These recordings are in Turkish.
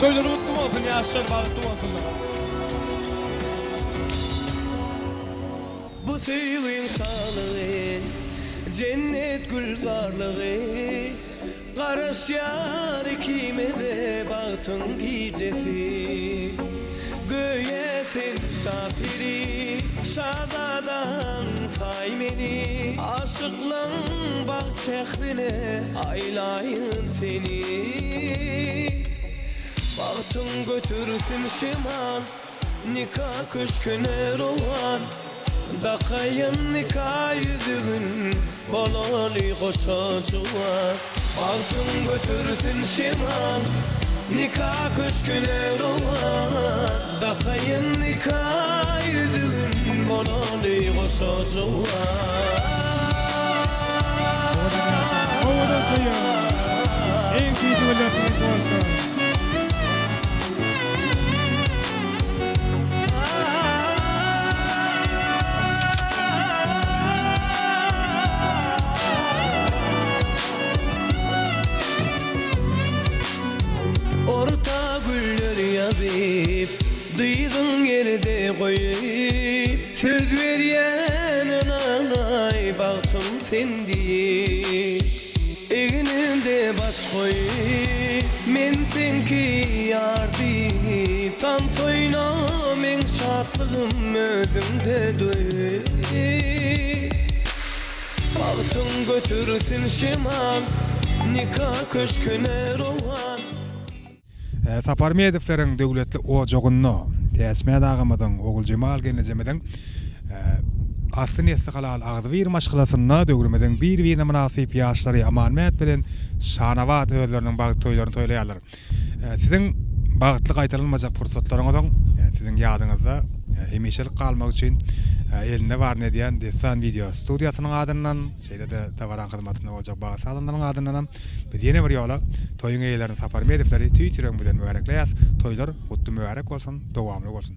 Toyları kutlu olsun, yaşlar bağıtlı olsun. Bu suyun sağlığı, cennet gülzarlığı, Karış yar ikimize baktın gecesi. Göğesin şafiri, şazadan say beni. Aşıklan bak şehrine, aylayın seni. Baktın götürsün şimal, nikah köşküne rovan. Dakayın nikah yüzüğün, bolalı koşacular. Baktın götürsün şimal, nikah köşküne rovan. Dakayın nikah yüzüğün, bolalı koşacular. Oğlan koyuyor. En kıyıcı olasılık olsun. Orta güller yazıp, dıydın yerde koyup. Söz veriyen anay, baktım sendi. Eğinimde baş koyup, men senki yar deyip. Tan soyna men şatlığım özümde doyup. Baktım götürsün şimal, nikah köşküne rovan. Sapar Mediflerin döwletli ojogunno Täsme dağımydyň Ogul Jemal genejemediň asly nesli halal agdyr maşgylasyna döwürmediň bir-birine münasip ýaşlary amanmet bilen şanawat özleriniň bagyt toýlaryny toýlaýarlar. Siziň bagtly gaýtarylmajak pursatlaryňyň siziň ýadyňyzda hemişelik galmak üçin elinde var ne diyen Desan Video Studiyosynyň adyndan, şeýle de tawaran hyzmatyna boljak baga salanynyň adyndan biz ýene bir ýola toýuň eýlerini Sapar Medifleri tüýtüren bilen mübarekleýäs. Toýlar gutly mübarek bolsun, dowamly bolsun.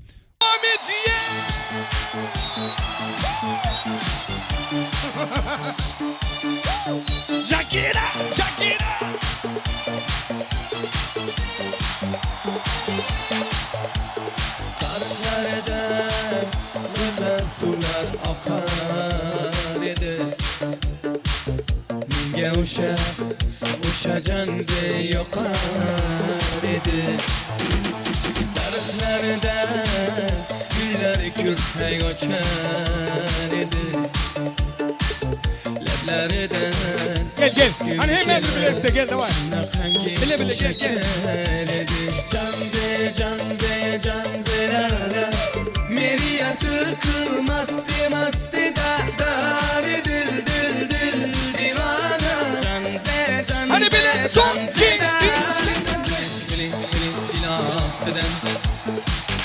Shakira, Shakira. Karlardan güzel sular akar idi. Minge uşacan yokar idi. Darıklarda güller kürtey göçer idi. Leblerden Gel. Hani hemen birlikte gel de var. Bile gel. Canze la la. Meriya sıkılmazdı mastı da dil divana. Canze Hani bile son dilasıdan.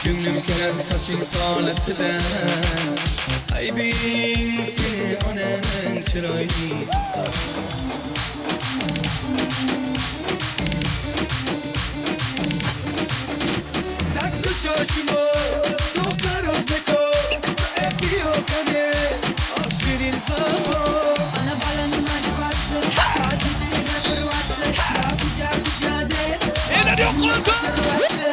Gönlüm kenar saçın falasıdan. Ay bilsin onun çırayı. Çoşmo, doktor Özbeko, ekiyor kane, aşirin zabo. Ana balanın hadi baktı, tatil şeyler kırvattı. Daha kucağı de, Neler yok lan? kırvattı.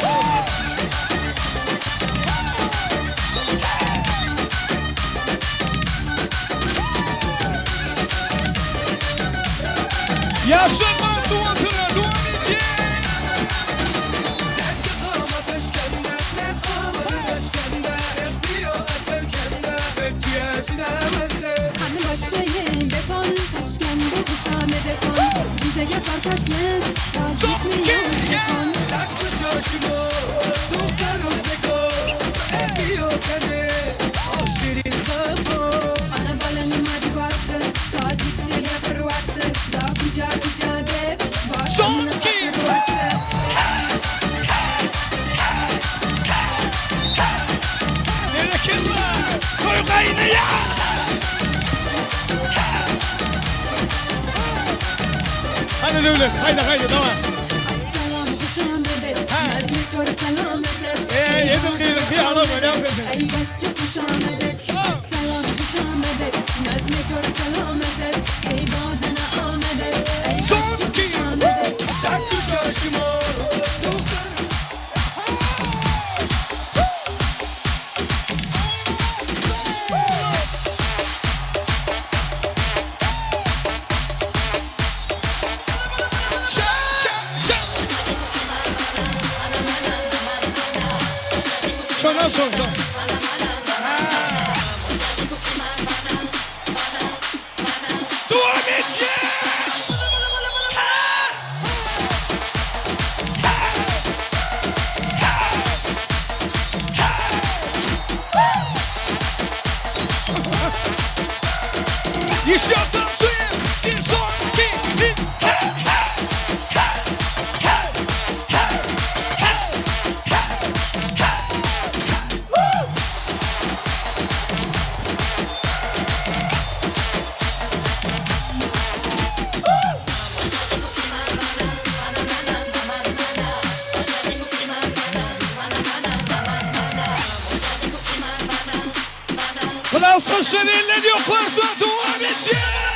Yaşama duasına duamayacak. Hani bahçeyi beton, taşkende kuşağına beton. Bize gel arkadaşlar, daha gitmiyor beton. Ana balanın hadi baktı, tatil şeyler kırvattı. Daha kucağı de, başımına kırvattı. Bereket var. Koy kaynaya. Hadi devlet. Haydi tamam. Selam kuşağına de, nazmi kör selam eder. Yedim kıyı adam öyle yapıyorsun. Ey bacı kuşağına de, selam kuşağına de. Nazmi kör selam eder. Ey bazına ameder. Ey bacı kuşağına de. Çoşmo, doktor son. Devam et ya. Еще танцуем, и зомби, и Aplausos, Chanel, le dio cuarto a tu amistad.